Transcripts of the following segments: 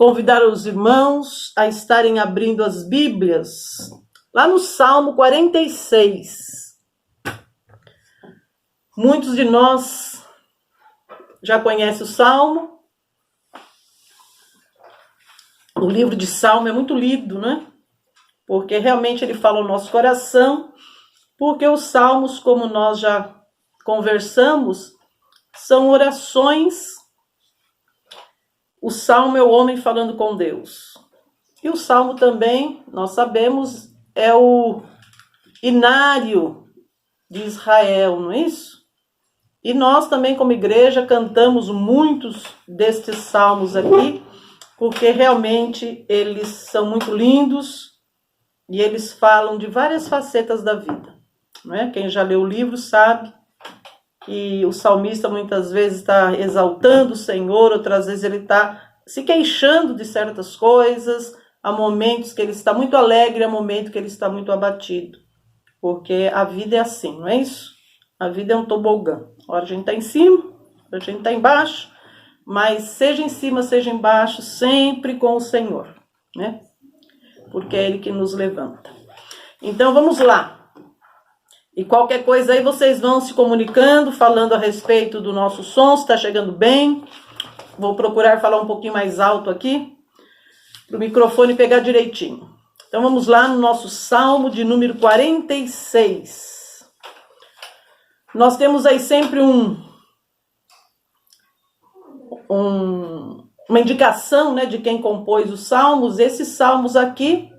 convidar os irmãos a estarem abrindo as Bíblias, lá no Salmo 46. Muitos de nós já conhecem o Salmo. O livro de Salmo é muito lido, né? Porque realmente ele fala ao nosso coração, porque os Salmos, como nós já conversamos, são orações. O Salmo é o homem falando com Deus. E o Salmo também, nós sabemos, é o inário de Israel, não é isso? E nós também, como igreja, cantamos muitos destes salmos aqui, porque realmente eles são muito lindos e eles falam de várias facetas da vida, não é? Quem já leu o livro sabe que o salmista muitas vezes está exaltando o Senhor, outras vezes ele está se queixando de certas coisas, há momentos que ele está muito alegre, há momentos que ele está muito abatido, porque a vida é assim, não é isso? A vida é um tobogã, hora a gente está em cima, hora a gente está embaixo, mas seja em cima, seja embaixo, sempre com o Senhor, né? Porque é Ele que nos levanta. Então vamos lá. E qualquer coisa aí vocês vão se comunicando, falando a respeito do nosso som, se está chegando bem. Vou procurar falar um pouquinho mais alto aqui, para o microfone pegar direitinho. Então vamos lá no nosso Salmo de número 46. Nós temos aí sempre uma indicação, né, de quem compôs os salmos. Esses salmos aqui,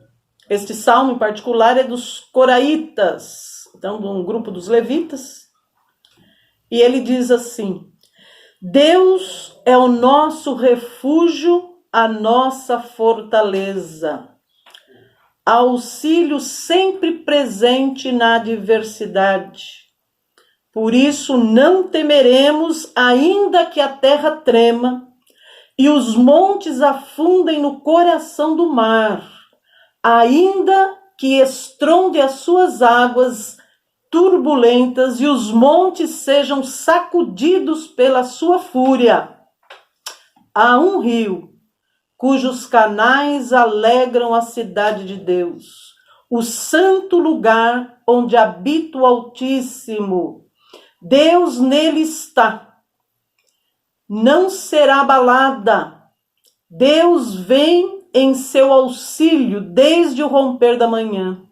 este salmo em particular é dos coraitas, então de um grupo dos levitas, e ele diz assim: Deus é o nosso refúgio, a nossa fortaleza, auxílio sempre presente na adversidade. Por isso não temeremos, ainda que a terra trema e os montes afundem no coração do mar, ainda que estronde as suas águas turbulentas e os montes sejam sacudidos pela sua fúria. Há um rio cujos canais alegram a cidade de Deus, o santo lugar onde habita o Altíssimo. Deus nele está, não será abalada. Deus vem em seu auxílio desde o romper da manhã.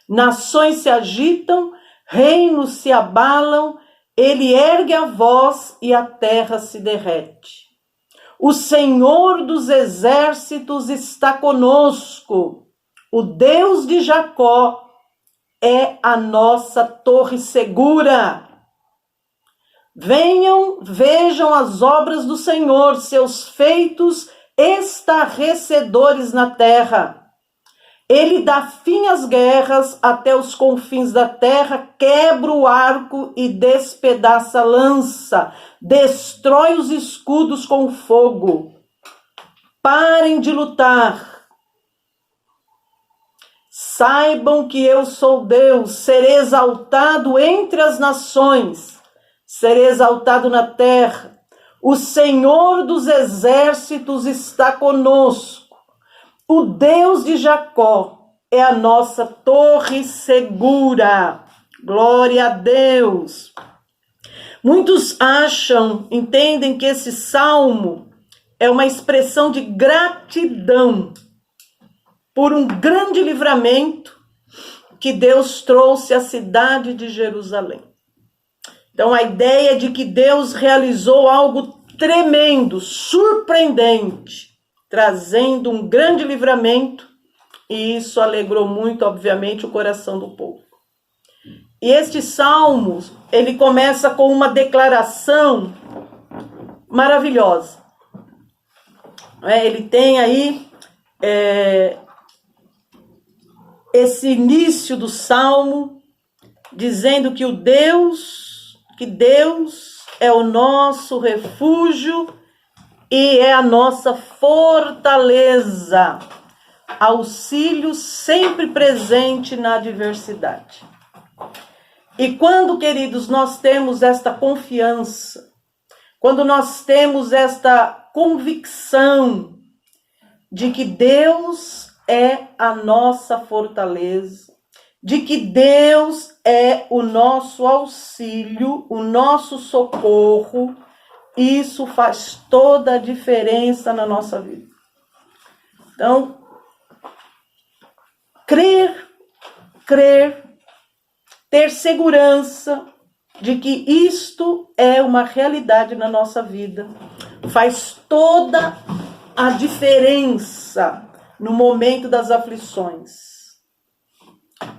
Nações se agitam, reinos se abalam, ele ergue a voz e a terra se derrete. O Senhor dos exércitos está conosco. O Deus de Jacó é a nossa torre segura. Venham, vejam as obras do Senhor, seus feitos estarrecedores na terra. Ele dá fim às guerras até os confins da terra, quebra o arco e despedaça a lança, destrói os escudos com fogo. Parem de lutar. Saibam que eu sou Deus, serei exaltado entre as nações, serei exaltado na terra. O Senhor dos exércitos está conosco. O Deus de Jacó é a nossa torre segura. Glória a Deus. Muitos entendem que esse salmo é uma expressão de gratidão por um grande livramento que Deus trouxe à cidade de Jerusalém. Então a ideia de que Deus realizou algo tremendo, surpreendente, trazendo um grande livramento, e isso alegrou muito, obviamente, o coração do povo. E este salmo, ele começa com uma declaração maravilhosa. Ele tem aí esse início do salmo, dizendo que Deus é o nosso refúgio e é a nossa fortaleza, auxílio sempre presente na adversidade. E quando, queridos, nós temos esta confiança, quando nós temos esta convicção de que Deus é a nossa fortaleza, de que Deus é o nosso auxílio, o nosso socorro. Isso faz toda a diferença na nossa vida. Então, crer, ter segurança de que isto é uma realidade na nossa vida, faz toda a diferença no momento das aflições.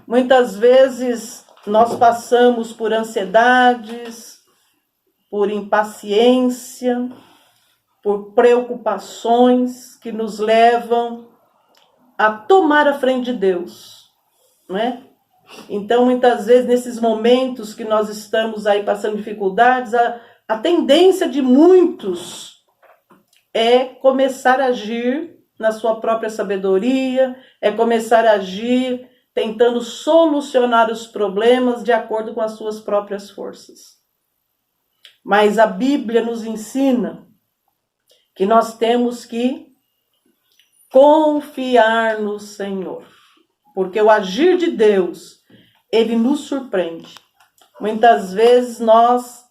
Muitas vezes nós passamos por ansiedades, por impaciência, por preocupações que nos levam a tomar a frente de Deus, não é? Então, muitas vezes, nesses momentos que nós estamos aí passando dificuldades, a tendência de muitos é começar a agir na sua própria sabedoria, é começar a agir tentando solucionar os problemas de acordo com as suas próprias forças. Mas a Bíblia nos ensina que nós temos que confiar no Senhor, porque o agir de Deus, ele nos surpreende. Muitas vezes nós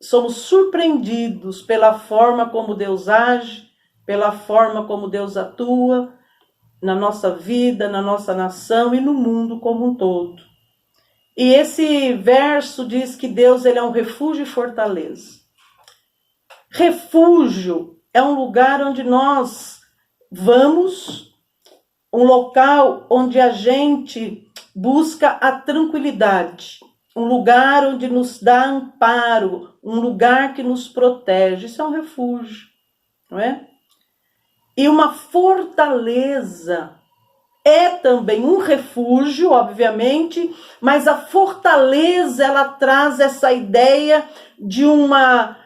somos surpreendidos pela forma como Deus age, pela forma como Deus atua na nossa vida, na nossa nação e no mundo como um todo. E esse verso diz que Deus, ele é um refúgio e fortaleza. Refúgio é um lugar onde nós vamos, um local onde a gente busca a tranquilidade, um lugar onde nos dá amparo, um lugar que nos protege. Isso é um refúgio, não é? E uma fortaleza é também um refúgio, obviamente, mas a fortaleza, ela traz essa ideia de uma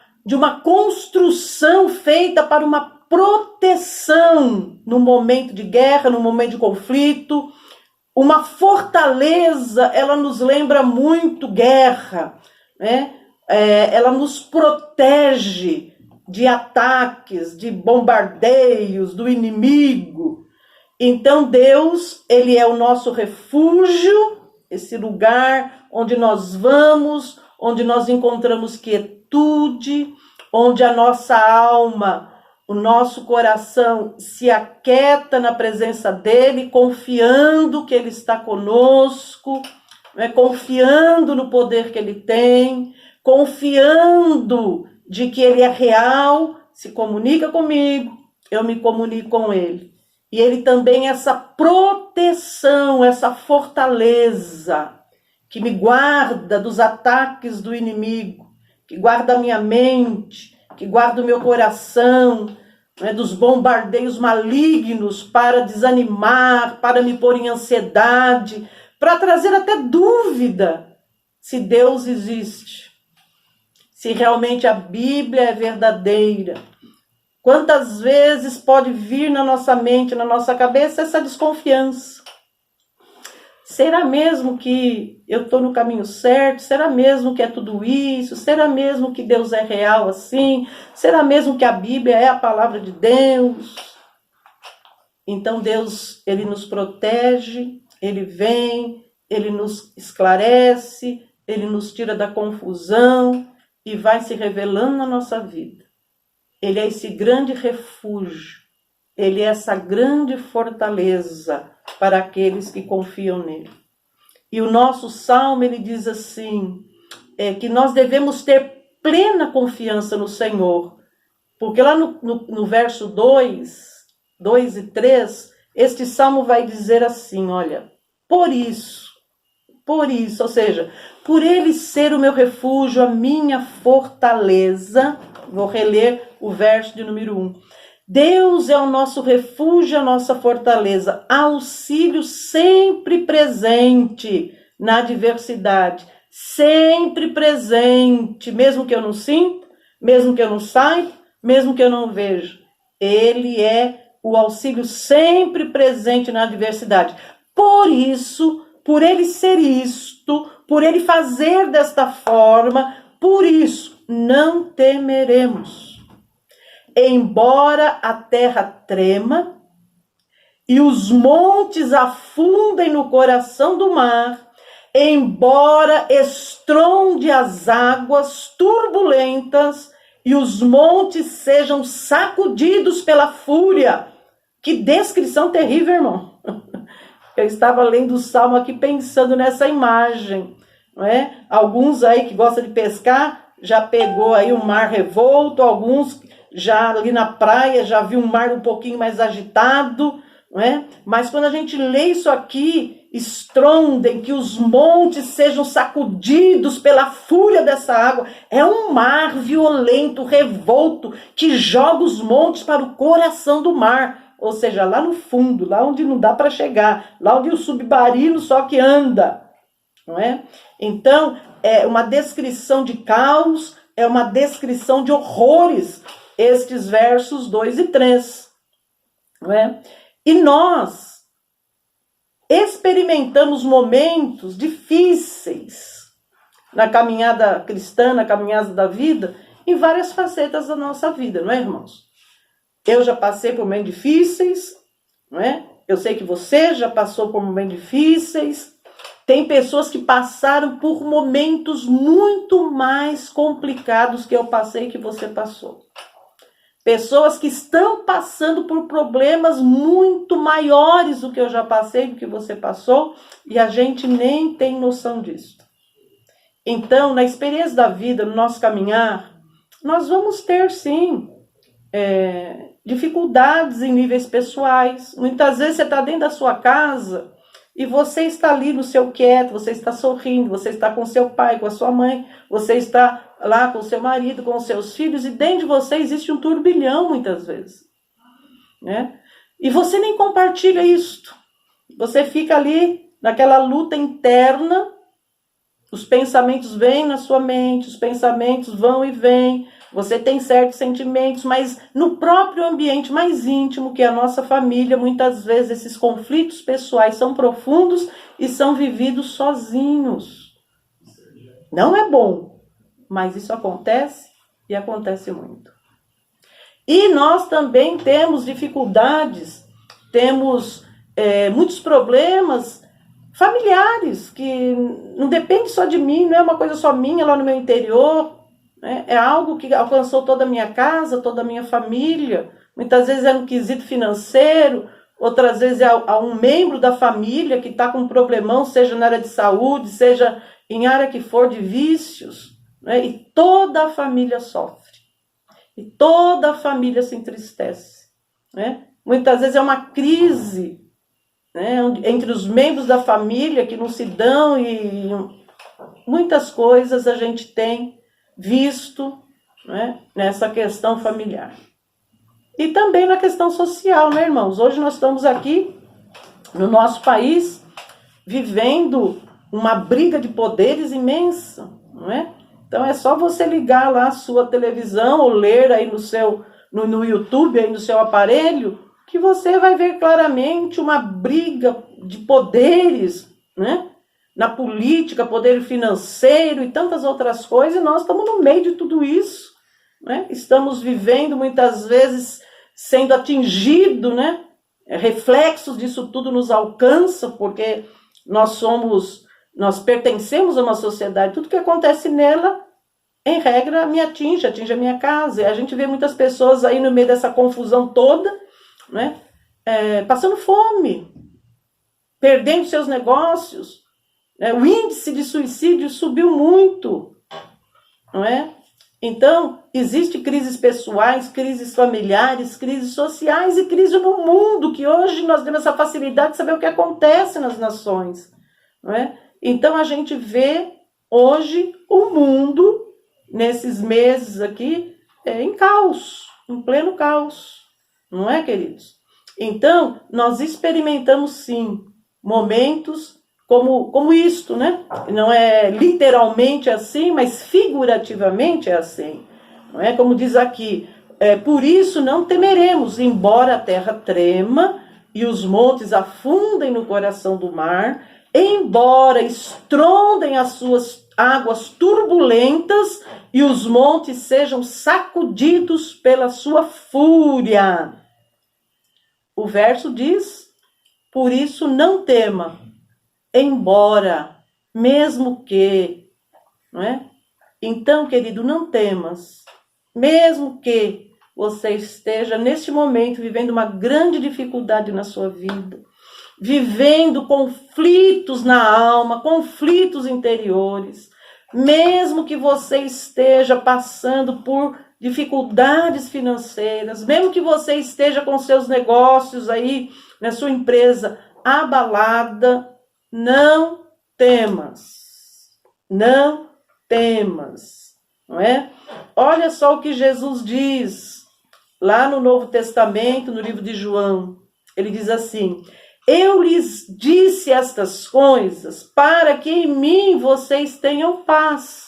construção feita para uma proteção no momento de guerra, no momento de conflito. Uma fortaleza, ela nos lembra muito guerra, né? Ela nos protege de ataques, de bombardeios, do inimigo. Então Deus, ele é o nosso refúgio, esse lugar onde nós vamos, onde nós encontramos quietude, onde a nossa alma, o nosso coração se aquieta na presença dele, confiando que ele está conosco, né? Confiando no poder que ele tem, confiando de que ele é real, se comunica comigo, eu me comunico com ele. E ele também é essa proteção, essa fortaleza que me guarda dos ataques do inimigo, que guarda a minha mente, que guarda o meu coração, né, dos bombardeios malignos para desanimar, para me pôr em ansiedade, para trazer até dúvida se Deus existe, se realmente a Bíblia é verdadeira. Quantas vezes pode vir na nossa mente, na nossa cabeça, essa desconfiança? Será mesmo que eu estou no caminho certo? Será mesmo que é tudo isso? Será mesmo que Deus é real assim? Será mesmo que a Bíblia é a palavra de Deus? Então Deus, ele nos protege, ele vem, ele nos esclarece, ele nos tira da confusão e vai se revelando na nossa vida. Ele é esse grande refúgio, ele é essa grande fortaleza para aqueles que confiam nele. E o nosso salmo, ele diz assim, que nós devemos ter plena confiança no Senhor, porque lá no verso 2 e 3, este salmo vai dizer assim, olha, por isso, ou seja, por ele ser o meu refúgio, a minha fortaleza, vou reler o verso de número 1. Deus é o nosso refúgio, a nossa fortaleza, auxílio sempre presente na adversidade, sempre presente, mesmo que eu não sinta, mesmo que eu não saiba, mesmo que eu não veja. Ele é o auxílio sempre presente na adversidade. Por isso, por ele ser isto, por ele fazer desta forma, por isso não temeremos. Embora a terra trema e os montes afundem no coração do mar, embora estronde as águas turbulentas e os montes sejam sacudidos pela fúria. Que descrição terrível, irmão. Eu estava lendo o Salmo aqui pensando nessa imagem, não é? Alguns aí que gostam de pescar já pegou aí o mar revolto, alguns já ali na praia já viu um mar um pouquinho mais agitado, não é? Mas quando a gente lê isso aqui, estrondem, que os montes sejam sacudidos pela fúria dessa água, é um mar violento, revolto, que joga os montes para o coração do mar. Ou seja, lá no fundo, lá onde não dá para chegar, lá onde o submarino só que anda, não é? Então, é uma descrição de caos, é uma descrição de horrores, estes versos 2 e 3, não é? E nós experimentamos momentos difíceis na caminhada cristã, na caminhada da vida, em várias facetas da nossa vida, não é, irmãos? Eu já passei por momentos difíceis, não é? Eu sei que você já passou por momentos difíceis. Tem pessoas que passaram por momentos muito mais complicados que eu passei, que você passou. Pessoas que estão passando por problemas muito maiores do que eu já passei, do que você passou, e a gente nem tem noção disso. Então, na experiência da vida, no nosso caminhar, nós vamos ter, sim, dificuldades em níveis pessoais. Muitas vezes você está dentro da sua casa e você está ali no seu quieto, você está sorrindo, você está com seu pai, com a sua mãe, você está lá com o seu marido, com os seus filhos, e dentro de você existe um turbilhão muitas vezes, né? E você nem compartilha isto. Você fica ali naquela luta interna, os pensamentos vêm na sua mente, os pensamentos vão e vêm, você tem certos sentimentos, mas no próprio ambiente mais íntimo, que é a nossa família, muitas vezes esses conflitos pessoais são profundos e são vividos sozinhos. Não é bom, mas isso acontece e acontece muito. E nós também temos dificuldades, temos muitos problemas familiares, que não depende só de mim, não é uma coisa só minha lá no meu interior, né? É algo que alcançou toda a minha casa, toda a minha família. Muitas vezes é no quesito financeiro, outras vezes é um membro da família que está com um problemão, seja na área de saúde, seja em área que for de vícios, né? E toda a família sofre. E toda a família se entristece, né? Muitas vezes é uma crise, né, entre os membros da família que não se dão, e muitas coisas a gente tem visto, né, nessa questão familiar. E também na questão social, né, irmãos? Hoje nós estamos aqui no nosso país vivendo uma briga de poderes imensa, não é? Então é só você ligar lá a sua televisão ou ler aí no YouTube, aí no seu aparelho, que você vai ver claramente uma briga de poderes, né? Na política, poder financeiro e tantas outras coisas, e nós estamos no meio de tudo isso, né? Estamos vivendo muitas vezes sendo atingido, né? Reflexos disso tudo nos alcança, porque nós pertencemos a uma sociedade, tudo que acontece nela, em regra, me atinge a minha casa. E a gente vê muitas pessoas aí no meio dessa confusão toda, né? Passando fome, perdendo seus negócios, né? O índice de suicídio subiu muito, não é? Então, existem crises pessoais, crises familiares, crises sociais e crise no mundo, que hoje nós temos essa facilidade de saber o que acontece nas nações, não é? Então, a gente vê hoje o mundo, nesses meses aqui, em caos, em pleno caos, não é, queridos? Então, nós experimentamos, sim, momentos como isto, né? Não é literalmente assim, mas figurativamente é assim. Não é? Como diz aqui, por isso não temeremos, embora a terra trema e os montes afundem no coração do mar, embora estrondem as suas águas turbulentas e os montes sejam sacudidos pela sua fúria. O verso diz, Por isso não tema, embora, mesmo que, não é? Então, querido, não temas, mesmo que você esteja neste momento vivendo uma grande dificuldade na sua vida, vivendo conflitos na alma, conflitos interiores, mesmo que você esteja passando por dificuldades financeiras, mesmo que você esteja com seus negócios aí, na sua empresa abalada, não temas, não temas, não é? Olha só o que Jesus diz lá no Novo Testamento, no livro de João. Ele diz assim: eu lhes disse estas coisas para que em mim vocês tenham paz.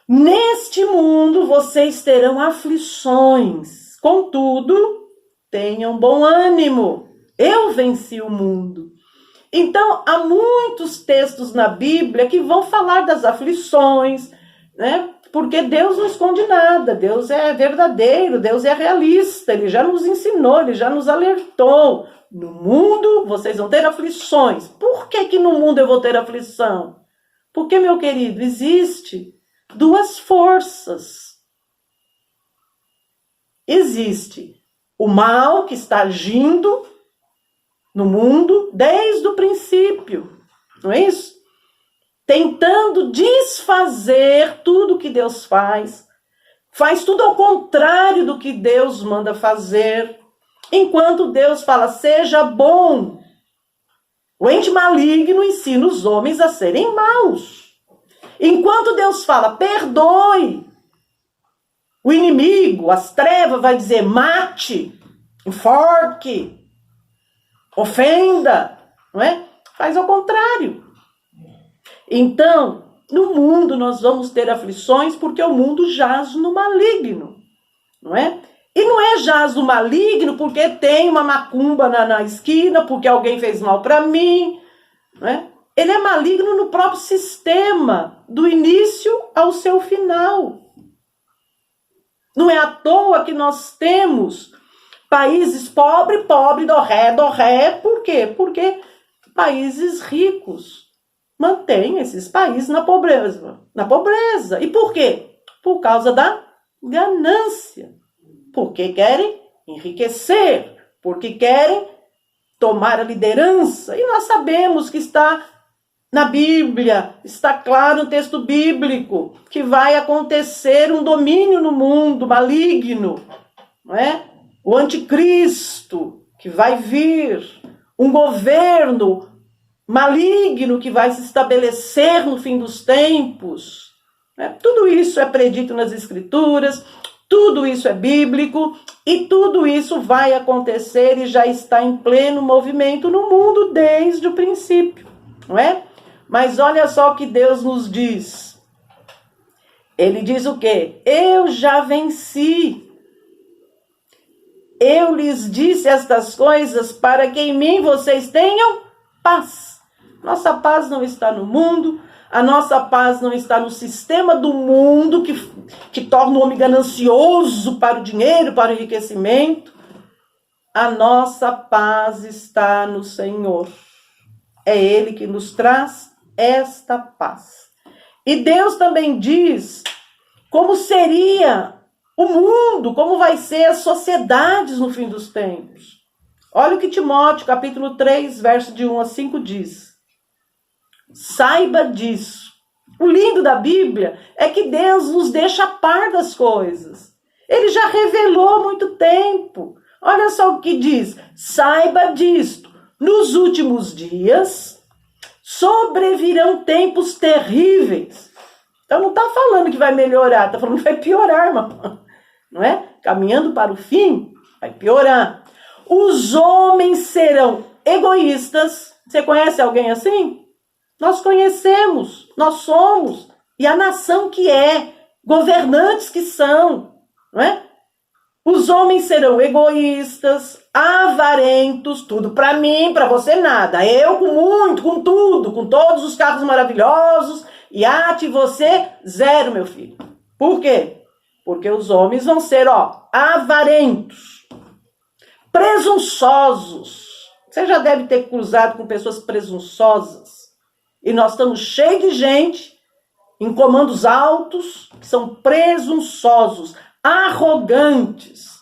Neste mundo vocês terão aflições, contudo, tenham bom ânimo. Eu venci o mundo. Então, há muitos textos na Bíblia que vão falar das aflições, né? Porque Deus não esconde nada, Deus é verdadeiro, Deus é realista, Ele já nos ensinou, Ele já nos alertou. No mundo vocês vão ter aflições. Por que no mundo eu vou ter aflição? Porque, meu querido, existe duas forças. Existe o mal que está agindo no mundo desde o princípio, não é isso? Tentando desfazer tudo que Deus faz tudo ao contrário do que Deus manda fazer, enquanto Deus fala, seja bom. O ente maligno ensina os homens a serem maus. Enquanto Deus fala, perdoe. O inimigo, as trevas, vai dizer, mate, enforque, ofenda, não é? Faz ao contrário. Então, no mundo nós vamos ter aflições porque o mundo jaz no maligno, não é? E não é jaz no maligno porque tem uma macumba na esquina, porque alguém fez mal para mim, não é? Ele é maligno no próprio sistema, do início ao seu final. Não é à toa que nós temos países pobre, do ré, por quê? Porque países ricos mantêm esses países na pobreza. E por quê? Por causa da ganância. Porque querem enriquecer, porque querem tomar a liderança. E nós sabemos que está na Bíblia, está claro no texto bíblico, que vai acontecer um domínio no mundo maligno, não é? O anticristo que vai vir, um governo maligno que vai se estabelecer no fim dos tempos. Né? Tudo isso é predito nas Escrituras, tudo isso é bíblico e tudo isso vai acontecer e já está em pleno movimento no mundo desde o princípio, não é? Mas olha só o que Deus nos diz. Ele diz o quê? Eu já venci. Eu lhes disse estas coisas para que em mim vocês tenham paz. Nossa paz não está no mundo, a nossa paz não está no sistema do mundo que torna o homem ganancioso para o dinheiro, para o enriquecimento. A nossa paz está no Senhor. É Ele que nos traz esta paz. E Deus também diz como seria o mundo, como vai ser as sociedades no fim dos tempos. Olha o que Timóteo, capítulo 3, verso de 1 a 5 diz. Saiba disso. O lindo da Bíblia é que Deus nos deixa a par das coisas. Ele já revelou há muito tempo. Olha só o que diz. Saiba disto. Nos últimos dias sobrevirão tempos terríveis. Então não está falando que vai melhorar, está falando que vai piorar, irmão. Não é? Caminhando para o fim, vai piorar. Os homens serão egoístas. Você conhece alguém assim? Nós conhecemos, nós somos. E a nação que é, governantes que são, não é? Os homens serão egoístas, avarentos, tudo para mim, para você nada. Eu com muito, com tudo, com todos os carros maravilhosos, iate, você zero, meu filho. Por quê? Porque os homens vão ser, avarentos, presunçosos, Você já deve ter cruzado com pessoas presunçosas. E nós estamos cheios de gente em comandos altos que são presunçosos, arrogantes,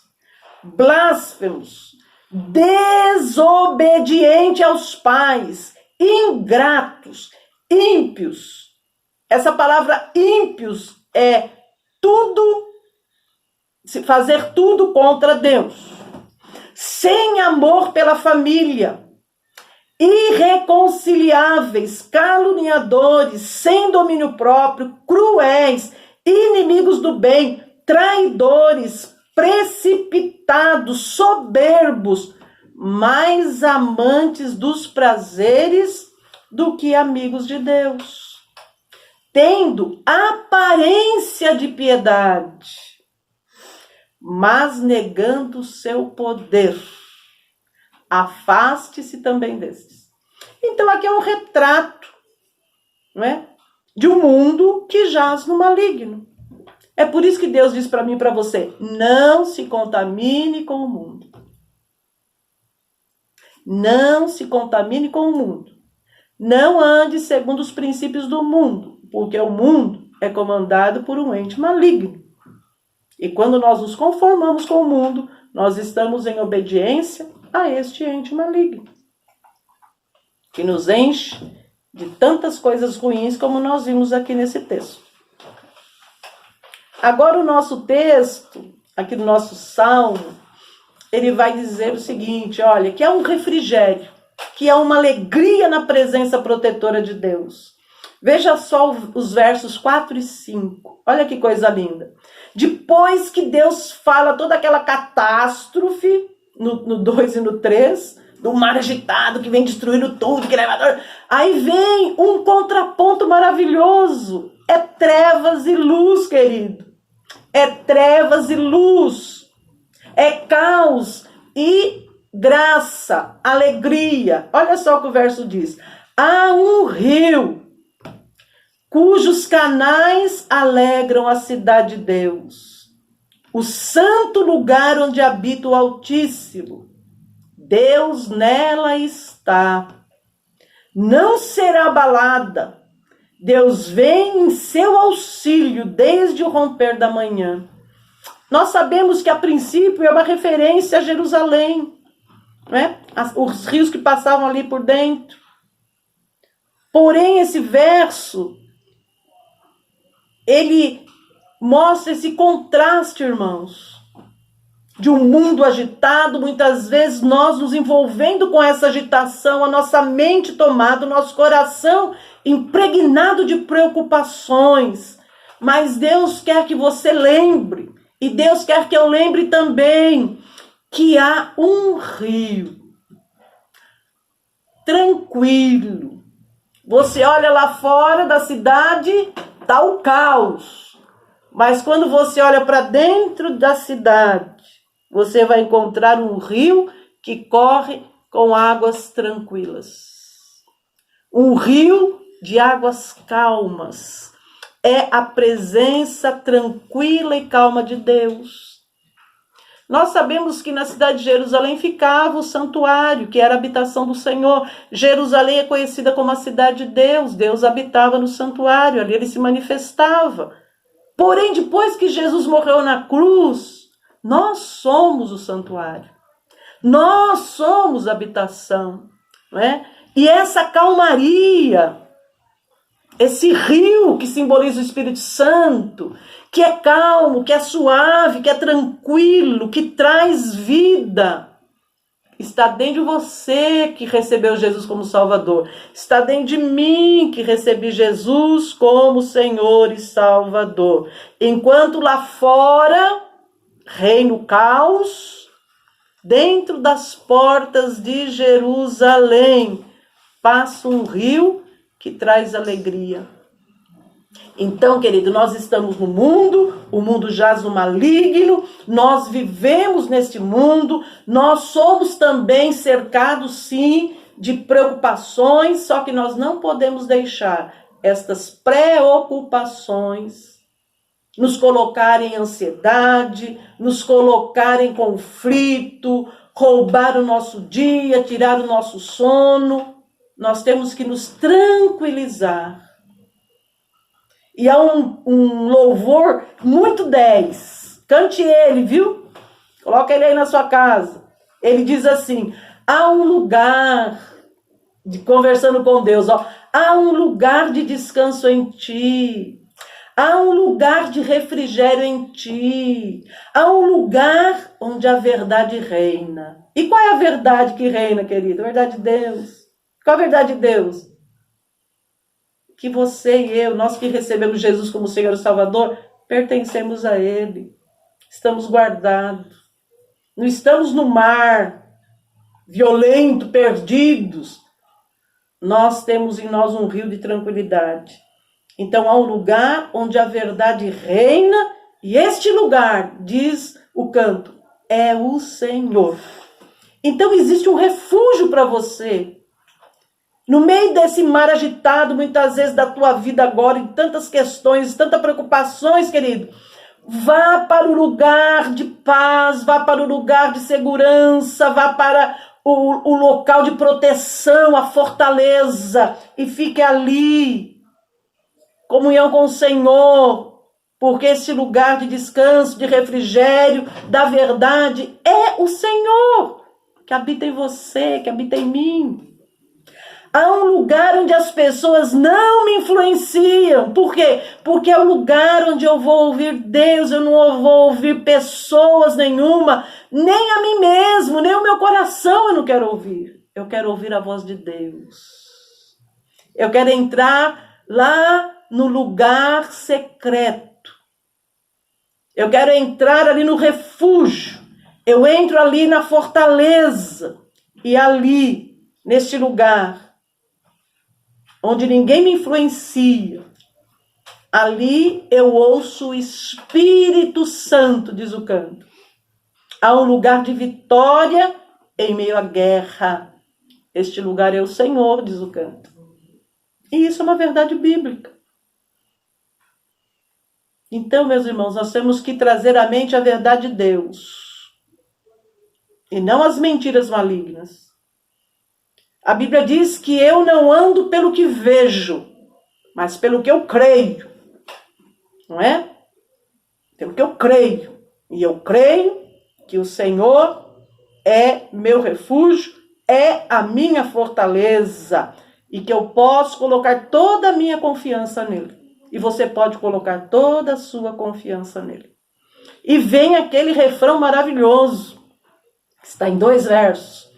blasfemos, desobedientes aos pais, ingratos, ímpios. Essa palavra ímpios é tudo, fazer tudo contra Deus. Sem amor pela família, irreconciliáveis, caluniadores, sem domínio próprio, cruéis, inimigos do bem, traidores, precipitados, soberbos, mais amantes dos prazeres do que amigos de Deus, tendo aparência de piedade, mas negando o seu poder. Afaste-se também destes. Então aqui é um retrato, não é, de um mundo que jaz no maligno. É por isso que Deus diz para mim e para você, não se contamine com o mundo. Não se contamine com o mundo. Não ande segundo os princípios do mundo, porque o mundo é comandado por um ente maligno. E quando nós nos conformamos com o mundo, nós estamos em obediência a este ente maligno, que nos enche de tantas coisas ruins como nós vimos aqui nesse texto. Agora o nosso texto, aqui no nosso salmo, ele vai dizer o seguinte, olha, que é um refrigério, que é uma alegria na presença protetora de Deus. Veja só os versos 4 e 5, olha que coisa linda. Depois que Deus fala toda aquela catástrofe, no 2 e no 3, do mar agitado que vem destruindo tudo, que leva... Aí vem um contraponto maravilhoso. É trevas e luz, querido. É trevas e luz. É caos e graça, alegria. Olha só o que o verso diz. Há um rio cujos canais alegram a cidade de Deus, o santo lugar onde habita o Altíssimo. Deus nela está. Não será abalada. Deus vem em seu auxílio desde o romper da manhã. Nós sabemos que a princípio é uma referência a Jerusalém, né? Os rios que passavam ali por dentro. Porém, esse verso, ele mostra esse contraste, irmãos, de um mundo agitado, muitas vezes nós nos envolvendo com essa agitação, a nossa mente tomada, o nosso coração impregnado de preocupações. Mas Deus quer que você lembre, e Deus quer que eu lembre também, que há um rio tranquilo. Você olha lá fora da cidade, está o caos. Mas quando você olha para dentro da cidade, você vai encontrar um rio que corre com águas tranquilas. Um rio de águas calmas. É a presença tranquila e calma de Deus. Nós sabemos que na cidade de Jerusalém ficava o santuário, que era a habitação do Senhor. Jerusalém é conhecida como a cidade de Deus. Deus habitava no santuário, ali ele se manifestava. Porém, depois que Jesus morreu na cruz, nós somos o santuário. Nós somos a habitação, não é? E essa calmaria, esse rio que simboliza o Espírito Santo, que é calmo, que é suave, que é tranquilo, que traz vida, está dentro de você que recebeu Jesus como Salvador. Está dentro de mim que recebi Jesus como Senhor e Salvador. Enquanto lá fora reina o caos, dentro das portas de Jerusalém passa um rio que traz alegria. Então, querido, nós estamos no mundo, o mundo jaz no maligno, nós vivemos neste mundo, nós somos também cercados, sim, de preocupações, só que nós não podemos deixar estas preocupações nos colocar em ansiedade, nos colocar em conflito, roubar o nosso dia, tirar o nosso sono. Nós temos que nos tranquilizar. E há um louvor muito 10. Cante ele, viu? Coloca ele aí na sua casa. Ele diz assim: há um lugar, conversando com Deus, ó, há um lugar de descanso em ti. Há um lugar de refrigério em ti. Há um lugar onde a verdade reina. E qual é a verdade que reina, querido? A verdade de Deus. Qual a verdade de Deus? Que você e eu, nós que recebemos Jesus como Senhor e Salvador, pertencemos a Ele. Estamos guardados. Não estamos no mar, violento, perdidos. Nós temos em nós um rio de tranquilidade. Então há um lugar onde a verdade reina, e este lugar, diz o canto, é o Senhor. Então existe um refúgio para você. No meio desse mar agitado, muitas vezes, da tua vida agora, em tantas questões, tantas preocupações, querido, vá para o lugar de paz, vá para o lugar de segurança, vá para o local de proteção, a fortaleza, e fique ali, comunhão com o Senhor, porque esse lugar de descanso, de refrigério, da verdade, é o Senhor, que habita em você, que habita em mim. Há um lugar onde as pessoas não me influenciam. Por quê? Porque é o lugar onde eu vou ouvir Deus, eu não vou ouvir pessoas nenhuma, nem a mim mesmo, nem o meu coração eu não quero ouvir. Eu quero ouvir a voz de Deus. Eu quero entrar lá no lugar secreto. Eu quero entrar ali no refúgio. Eu entro ali na fortaleza. E ali, neste lugar, onde ninguém me influencia, ali eu ouço o Espírito Santo, diz o canto. Há um lugar de vitória em meio à guerra. Este lugar é o Senhor, diz o canto. E isso é uma verdade bíblica. Então, meus irmãos, nós temos que trazer à mente a verdade de Deus. E não as mentiras malignas. A Bíblia diz que eu não ando pelo que vejo, mas pelo que eu creio. Não é? Pelo que eu creio. E eu creio que o Senhor é meu refúgio, é a minha fortaleza. E que eu posso colocar toda a minha confiança nele. E você pode colocar toda a sua confiança nele. E vem aquele refrão maravilhoso, que está em 2 versos.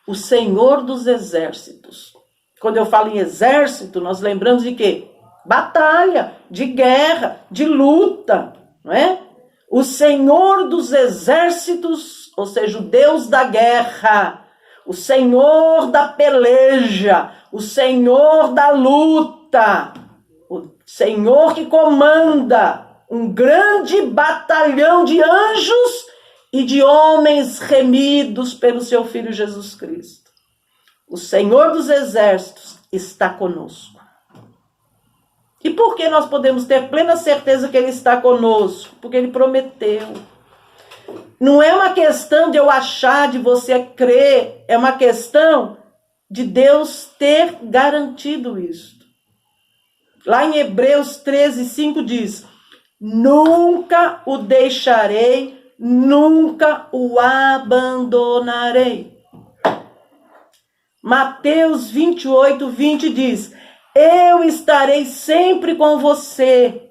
O Senhor dos exércitos. Quando eu falo em exército, nós lembramos de quê? Batalha, de guerra, de luta, não é? O Senhor dos exércitos, ou seja, o Deus da guerra, o Senhor da peleja, o Senhor da luta, o Senhor que comanda um grande batalhão de anjos e de homens remidos pelo seu Filho Jesus Cristo. O Senhor dos exércitos está conosco. E por que nós podemos ter plena certeza que Ele está conosco? Porque Ele prometeu. Não é uma questão de eu achar, de você crer, é uma questão de Deus ter garantido isso. Lá em Hebreus 13:5 diz: nunca o deixarei, nunca o abandonarei. Mateus 28:20 diz: eu estarei sempre com você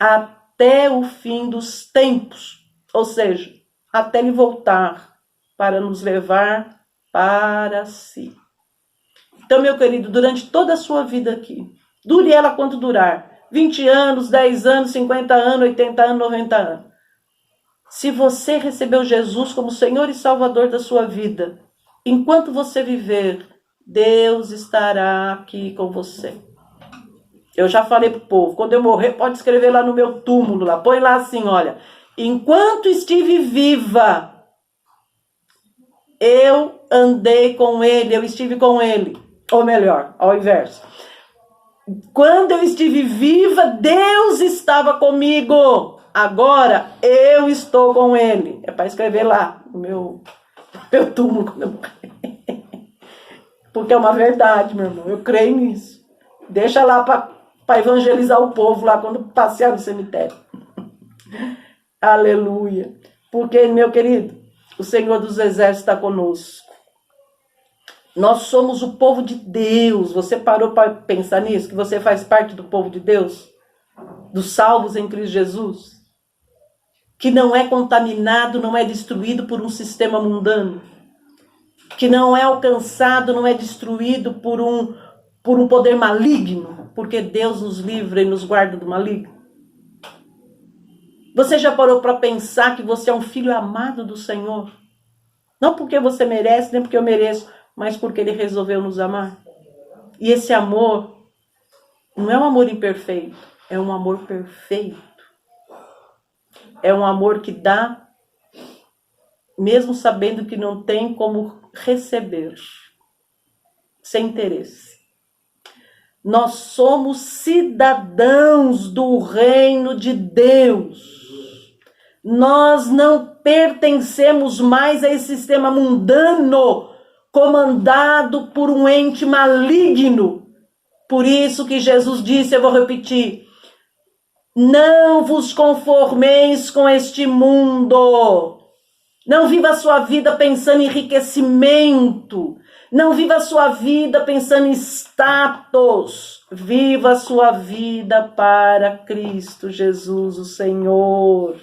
até o fim dos tempos. Ou seja, até ele voltar para nos levar para si. Então, meu querido, durante toda a sua vida aqui, dure ela quanto durar, 20 anos, 10 anos, 50 anos, 80 anos, 90 anos. Se você recebeu Jesus como Senhor e Salvador da sua vida, enquanto você viver, Deus estará aqui com você. Eu já falei pro povo, quando eu morrer, pode escrever lá no meu túmulo, lá, põe lá assim, olha, enquanto estive viva, eu andei com ele, eu estive com ele. Ou melhor, ao inverso. Quando eu estive viva, Deus estava comigo. Agora eu estou com ele. É para escrever lá no meu meu túmulo quando eu morrer. Porque é uma verdade, meu irmão. Eu creio nisso. Deixa lá para evangelizar o povo lá quando passear no cemitério. Aleluia. Porque, meu querido, o Senhor dos Exércitos está conosco. Nós somos o povo de Deus. Você parou para pensar nisso? Que você faz parte do povo de Deus? Dos salvos em Cristo Jesus? Que não é contaminado, não é destruído por um sistema mundano. Que não é alcançado, não é destruído por um poder maligno. Porque Deus nos livra e nos guarda do maligno. Você já parou para pensar que você é um filho amado do Senhor? Não porque você merece, nem porque eu mereço, mas porque Ele resolveu nos amar. E esse amor não é um amor imperfeito, é um amor perfeito. É um amor que dá, mesmo sabendo que não tem como receber, sem interesse. Nós somos cidadãos do reino de Deus. Nós não pertencemos mais a esse sistema mundano comandado por um ente maligno. Por isso que Jesus disse, eu vou repetir, não vos conformeis com este mundo. Não viva a sua vida pensando em enriquecimento. Não viva a sua vida pensando em status. Viva a sua vida para Cristo Jesus, o Senhor.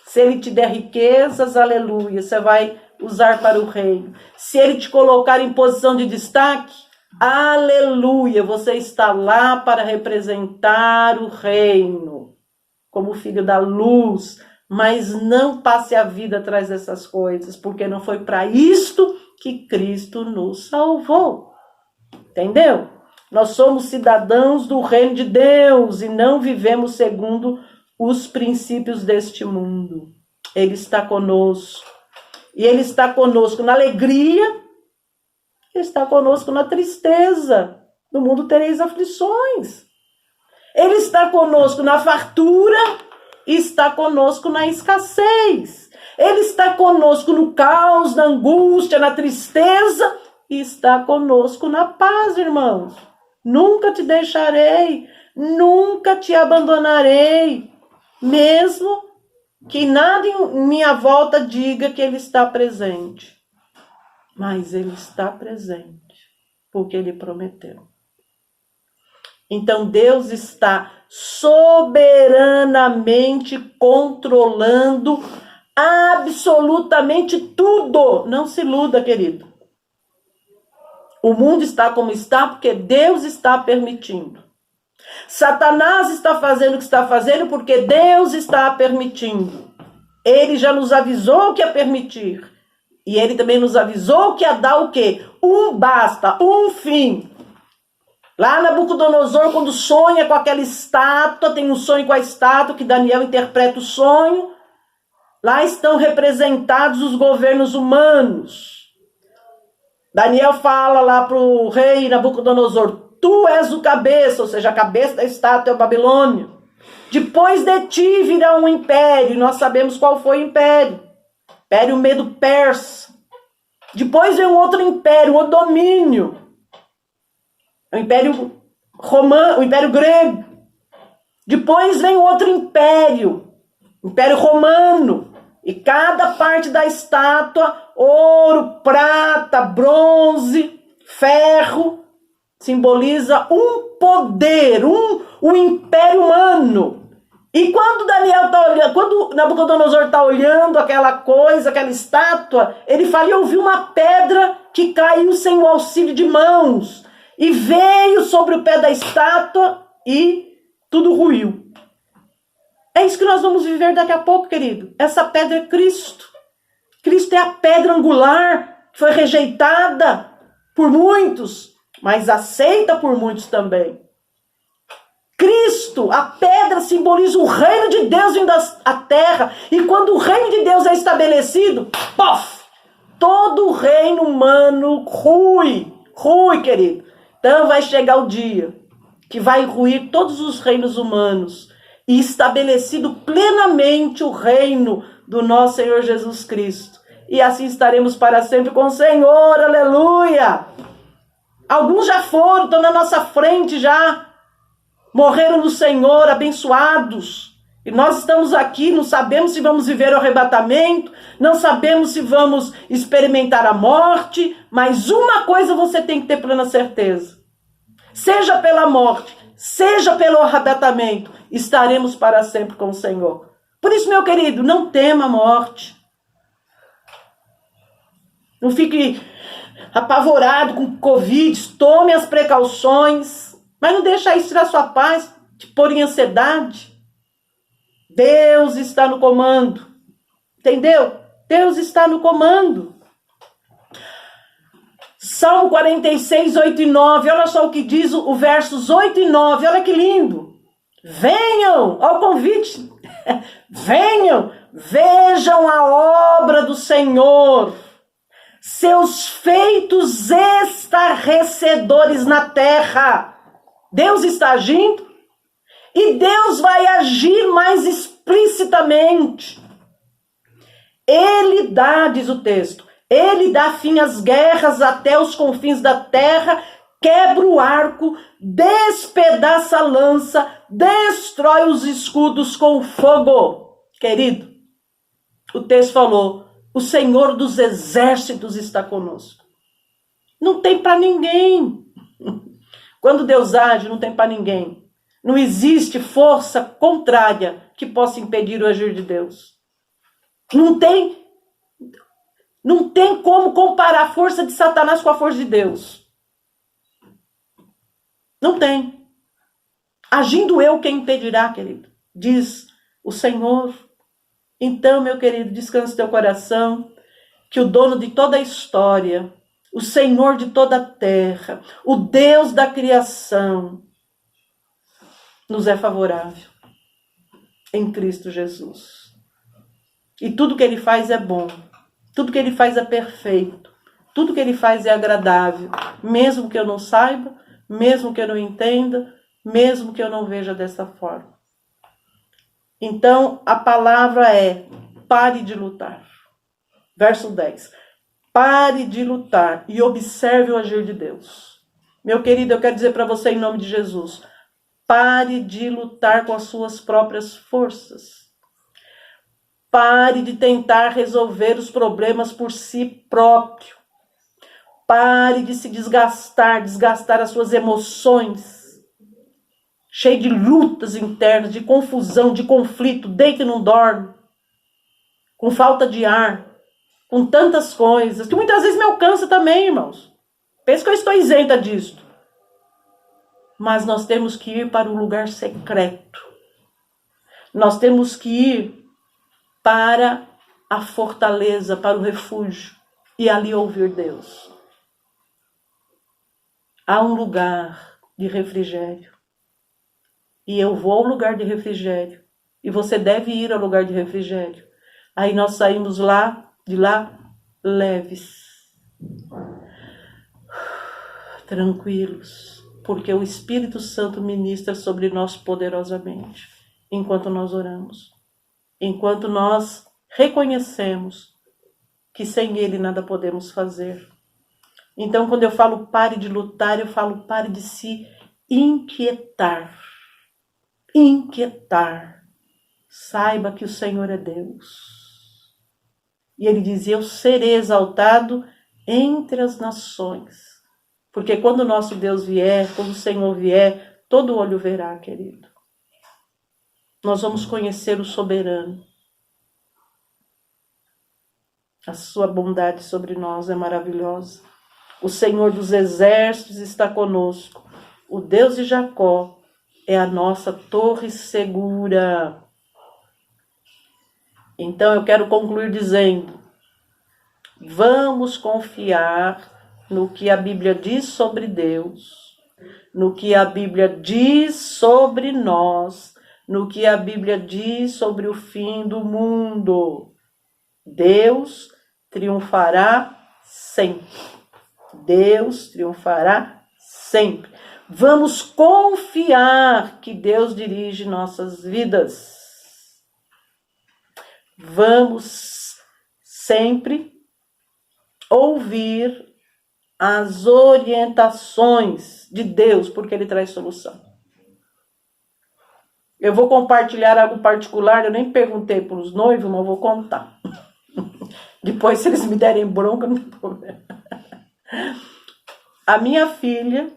Se Ele te der riquezas, aleluia, você vai usar para o reino. Se Ele te colocar em posição de destaque, aleluia, você está lá para representar o reino, como filho da luz, mas não passe a vida atrás dessas coisas, porque não foi para isto que Cristo nos salvou. Entendeu? Nós somos cidadãos do reino de Deus e não vivemos segundo os princípios deste mundo. Ele está conosco. E Ele está conosco na alegria, Ele está conosco na tristeza. No mundo tereis aflições. Ele está conosco na fartura e está conosco na escassez. Ele está conosco no caos, na angústia, na tristeza e está conosco na paz, irmãos. Nunca te deixarei, nunca te abandonarei, mesmo que nada em minha volta diga que Ele está presente. Mas Ele está presente, porque Ele prometeu. Então Deus está soberanamente controlando absolutamente tudo. Não se iluda, querido. O mundo está como está porque Deus está permitindo. Satanás está fazendo o que está fazendo porque Deus está permitindo. Ele já nos avisou que ia permitir. E Ele também nos avisou que ia dar o quê? Um basta, um fim. Lá Nabucodonosor, quando sonha com aquela estátua, tem um sonho com a estátua, que Daniel interpreta o sonho. Lá estão representados os governos humanos. Daniel fala lá para o rei Nabucodonosor, tu és o cabeça, ou seja, a cabeça da estátua é o Babilônia. Depois de ti virá um império, e nós sabemos qual foi o império. Império Medo-Persa. Depois vem um outro império, um outro domínio. O Império Romano, o Império Grego. Depois vem outro império, Império Romano. E cada parte da estátua, ouro, prata, bronze, ferro, simboliza um poder, um império humano. E quando Daniel está olhando, quando Nabucodonosor está olhando aquela coisa, aquela estátua, ele fala, eu vi uma pedra que caiu sem o auxílio de mãos. E veio sobre o pé da estátua e tudo ruiu. É isso que nós vamos viver daqui a pouco, querido. Essa pedra é Cristo. Cristo é a pedra angular, que foi rejeitada por muitos, mas aceita por muitos também. Cristo, a pedra, simboliza o reino de Deus vindo à terra. E quando o reino de Deus é estabelecido, pof, todo o reino humano rui, querido. Então vai chegar o dia que vai ruir todos os reinos humanos e estabelecido plenamente o reino do nosso Senhor Jesus Cristo. e assim estaremos para sempre com o Senhor, aleluia! Alguns já foram, estão na nossa frente já, morreram no Senhor, abençoados. E nós estamos aqui, não sabemos se vamos viver o arrebatamento, não sabemos se vamos experimentar a morte, mas uma coisa você tem que ter plena certeza. Seja pela morte, seja pelo arrebatamento, estaremos para sempre com o Senhor. Por isso, meu querido, não tema a morte. Não fique apavorado com Covid, tome as precauções, mas não deixe isso tirar sua paz, te pôr em ansiedade. Deus está no comando, entendeu? Deus está no comando. Salmo 46, 8 e 9, olha só o que diz o versos 8 e 9, olha que lindo. Venham ao convite, venham, vejam a obra do Senhor, seus feitos estarrecedores na terra. Deus está agindo e Deus vai agir mais explicitamente. Ele dá, diz o texto, ele dá fim às guerras até os confins da terra, quebra o arco, despedaça a lança, destrói os escudos com fogo. Querido, o texto falou, o Senhor dos exércitos está conosco. Não tem para ninguém. Quando Deus age, não tem para ninguém. Não existe força contrária que possa impedir o agir de Deus. Não tem como comparar a força de Satanás com a força de Deus. Não tem. Agindo eu, quem impedirá, querido? Diz o Senhor. Então, meu querido, descanse teu coração, que o dono de toda a história, o Senhor de toda a terra, o Deus da criação, nos é favorável em Cristo Jesus. E tudo que Ele faz é bom, tudo que Ele faz é perfeito, tudo que Ele faz é agradável, mesmo que eu não saiba, mesmo que eu não entenda, mesmo que eu não veja dessa forma. Então, a palavra é, pare de lutar. Verso 10. Pare de lutar e observe o agir de Deus. Meu querido, eu quero dizer para você em nome de Jesus, pare de lutar com as suas próprias forças. Pare de tentar resolver os problemas por si próprio. Pare de se desgastar as suas emoções, cheio de lutas internas, de confusão, de conflito, deita e não dorme, com falta de ar, com tantas coisas, que muitas vezes me alcança também, irmãos. Penso que eu estou isenta disso. Mas nós temos que ir para o lugar secreto. Nós temos que ir para a fortaleza, para o refúgio, e ali ouvir Deus. Há um lugar de refrigério. E eu vou ao lugar de refrigério. E você deve ir ao lugar de refrigério. Aí nós saímos de lá, leves. Tranquilos. Porque o Espírito Santo ministra sobre nós poderosamente. Enquanto nós oramos. Enquanto nós reconhecemos que sem Ele nada podemos fazer. Então, quando eu falo pare de lutar, eu falo pare de se inquietar. Inquietar. Saiba que o Senhor é Deus. E Ele dizia, eu serei exaltado entre as nações. Porque quando o nosso Deus vier, quando o Senhor vier, todo olho verá, querido. Nós vamos conhecer o soberano. A sua bondade sobre nós é maravilhosa. O Senhor dos exércitos está conosco. O Deus de Jacó é a nossa torre segura. Então eu quero concluir dizendo, vamos confiar no que a Bíblia diz sobre Deus, no que a Bíblia diz sobre nós, no que a Bíblia diz sobre o fim do mundo. Deus triunfará sempre. Deus triunfará sempre. Vamos confiar que Deus dirige nossas vidas. Vamos sempre ouvir as orientações de Deus, porque Ele traz solução. Eu vou compartilhar algo particular, eu nem perguntei para os noivos, mas eu vou contar. Depois, se eles me derem bronca, não tem problema. A minha filha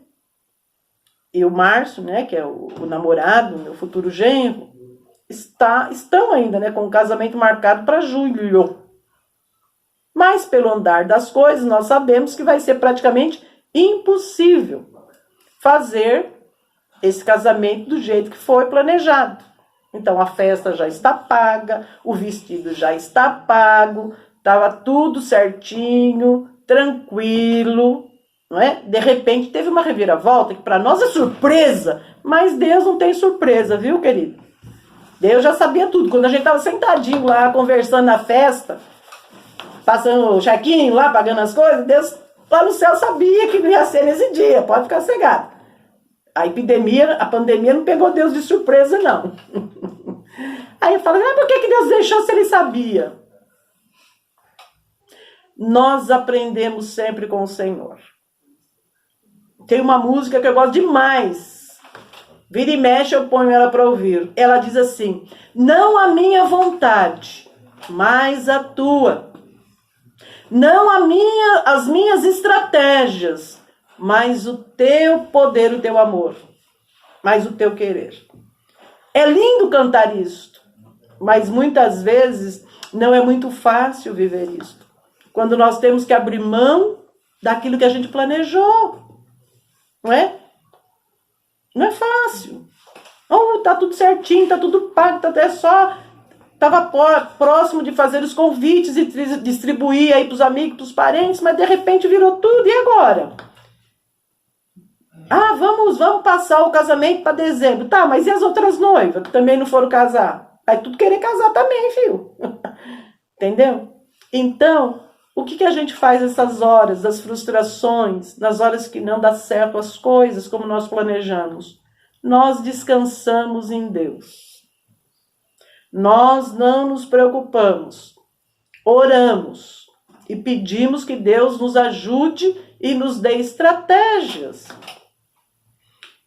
e o Márcio, né, que é o namorado, meu futuro genro, estão ainda, né, com o casamento marcado para julho. Mas pelo andar das coisas, nós sabemos que vai ser praticamente impossível fazer esse casamento do jeito que foi planejado. Então a festa já está paga, o vestido já está pago, estava tudo certinho, tranquilo, não é? De repente teve uma reviravolta que para nós é surpresa, mas Deus não tem surpresa, viu, querido? Deus já sabia tudo. Quando a gente estava sentadinho lá, conversando na festa, passando o chequinho lá, pagando as coisas, Deus lá no céu sabia que não ia ser nesse dia, pode ficar cegado. A pandemia não pegou Deus de surpresa, não. Aí eu falo, por que Deus deixou se Ele sabia? Nós aprendemos sempre com o Senhor. Tem uma música que eu gosto demais. Vira e mexe, eu ponho ela para ouvir. Ela diz assim, não a minha vontade, mas a tua. Não as minhas estratégias, mas o teu poder, o teu amor, mas o teu querer. É lindo cantar isto, mas muitas vezes não é muito fácil viver isto. Quando nós temos que abrir mão daquilo que a gente planejou, não é? Não é fácil. Tá tudo certinho, tá tudo pago, estava próximo de fazer os convites e distribuir aí para os amigos, para os parentes, mas de repente virou tudo, e agora? Vamos passar o casamento para dezembro. Tá, mas e as outras noivas que também não foram casar? Vai tudo querer casar também, filho. Entendeu? Então, o que a gente faz nessas horas das frustrações, nas horas que não dá certo as coisas como nós planejamos? Nós descansamos em Deus. Nós não nos preocupamos. Oramos e pedimos que Deus nos ajude e nos dê estratégias.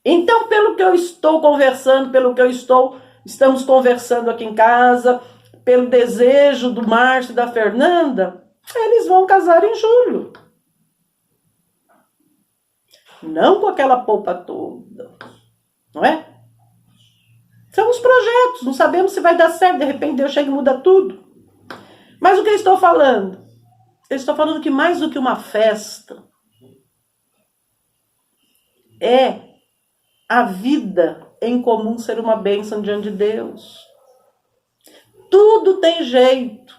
Então, pelo que eu estou conversando, estamos conversando aqui em casa, pelo desejo do Márcio e da Fernanda, eles vão casar em julho. Não com aquela polpa toda, não é? São os projetos, não sabemos se vai dar certo, de repente Deus chega e muda tudo. Mas o que eu estou falando? Eu estou falando que mais do que uma festa, é a vida em comum ser uma bênção diante de Deus. Tudo tem jeito.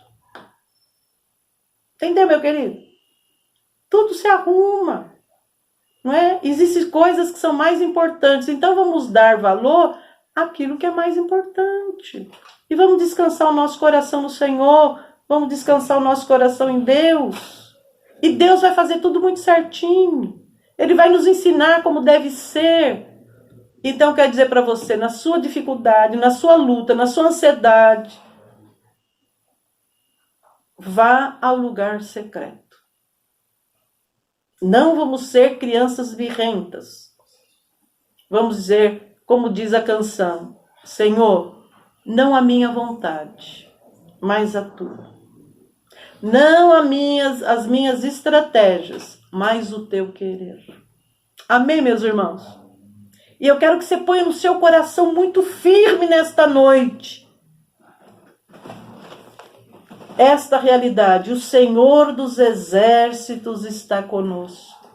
Entendeu, meu querido? Tudo se arruma. Não é? Existem coisas que são mais importantes. Então vamos dar valor àquilo que é mais importante. E vamos descansar o nosso coração no Senhor. Vamos descansar o nosso coração em Deus. E Deus vai fazer tudo muito certinho. Ele vai nos ensinar como deve ser. Então, quer dizer para você, na sua dificuldade, na sua luta, na sua ansiedade, vá ao lugar secreto. Não vamos ser crianças birrentas. Vamos dizer, como diz a canção, Senhor, não a minha vontade, mas a tua. Não as minhas estratégias, mas o teu querer. Amém, meus irmãos? E eu quero que você ponha no seu coração muito firme nesta noite esta realidade. O Senhor dos exércitos está conosco.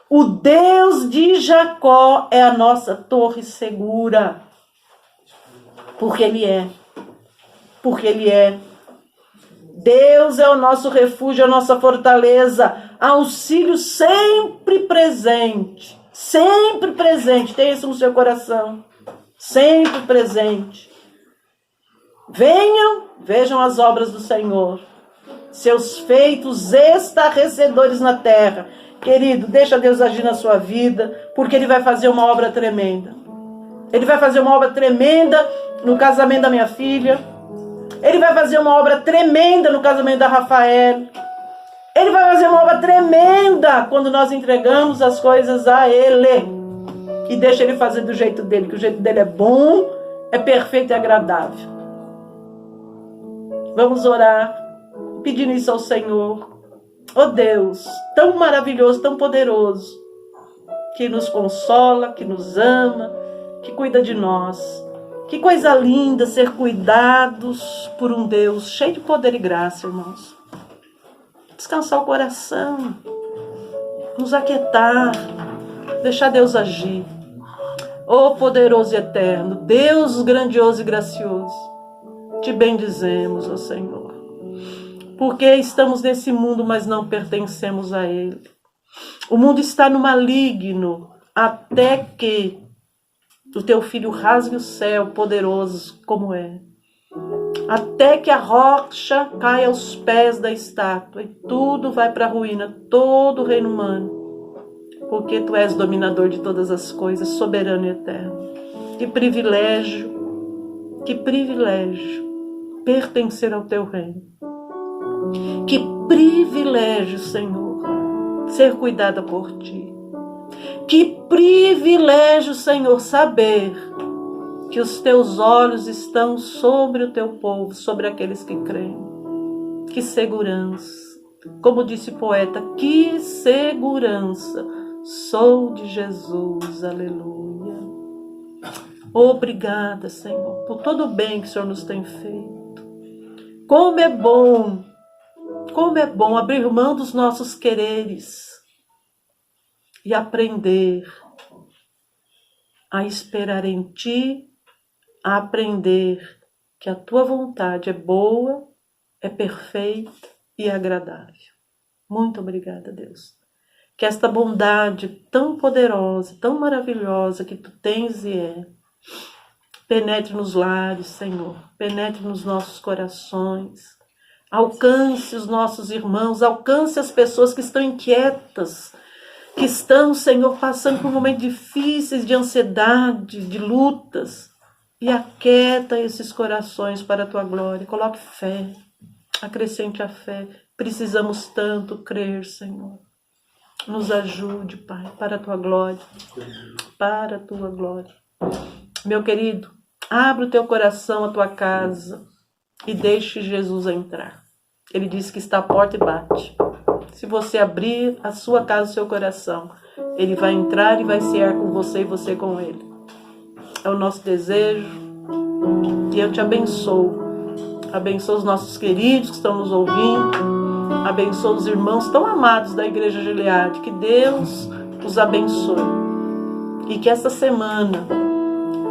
O Deus de Jacó é a nossa torre segura. Porque Ele é. Porque Ele é. Deus é o nosso refúgio, a nossa fortaleza. Auxílio sempre presente. Sempre presente. Tenha isso no seu coração. Sempre presente. Venham, vejam as obras do Senhor. Seus feitos estarrecedores na terra. Querido, deixa Deus agir na sua vida, porque Ele vai fazer uma obra tremenda. Ele vai fazer uma obra tremenda no casamento da minha filha. Ele vai fazer uma obra tremenda no casamento da Rafael. Ele vai fazer uma obra tremenda quando nós entregamos as coisas a Ele. E deixa Ele fazer do jeito dele, que o jeito dele é bom, é perfeito e agradável. Vamos orar, pedindo isso ao Senhor. Oh Deus, tão maravilhoso, tão poderoso, que nos consola, que nos ama, que cuida de nós. Que coisa linda ser cuidados por um Deus cheio de poder e graça, irmãos. Descansar o coração, nos aquietar, deixar Deus agir. Oh poderoso e eterno, Deus grandioso e gracioso, te bendizemos, ó Senhor, porque estamos nesse mundo, mas não pertencemos a ele. O mundo está no maligno, até que o teu filho rasgue o céu, poderoso como é. Até que a rocha caia aos pés da estátua e tudo vai para a ruína, todo o reino humano. Porque tu és dominador de todas as coisas, soberano e eterno. Que privilégio pertencer ao teu reino. Que privilégio, Senhor, ser cuidada por ti. Que privilégio, Senhor, saber que os teus olhos estão sobre o teu povo, sobre aqueles que creem. Que segurança. Como disse o poeta, que segurança. Sou de Jesus, aleluia. Obrigada, Senhor, por todo o bem que o Senhor nos tem feito. Como é bom abrir mão dos nossos quereres e aprender a esperar em Ti, a aprender que a Tua vontade é boa, é perfeita e agradável. Muito obrigada, Deus. Que esta bondade tão poderosa, tão maravilhosa que Tu tens e é, penetre nos lares, Senhor, penetre nos nossos corações, alcance os nossos irmãos, alcance as pessoas que estão inquietas, que estão, Senhor, passando por momentos difíceis de ansiedade, de lutas, e aquieta esses corações para a Tua glória. Coloque fé, acrescente a fé. Precisamos tanto crer, Senhor. Nos ajude, Pai, para a Tua glória, para a Tua glória. Meu querido, abre o teu coração, a tua casa e deixe Jesus entrar. Ele disse que está à porta e bate. Se você abrir a sua casa, o seu coração, Ele vai entrar e vai cear com você e você com Ele. É o nosso desejo e eu te abençoo. Abençoo os nossos queridos que estão nos ouvindo. Abençoo os irmãos tão amados da Igreja Gileade. Que Deus os abençoe. E que essa semana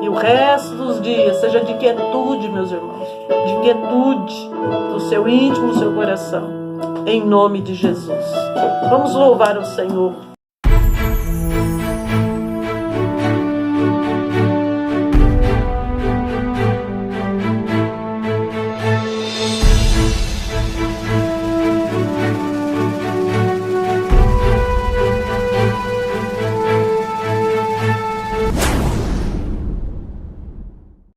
e o resto dos dias seja de quietude, meus irmãos. De quietude do seu íntimo, do seu coração. Em nome de Jesus. Vamos louvar o Senhor.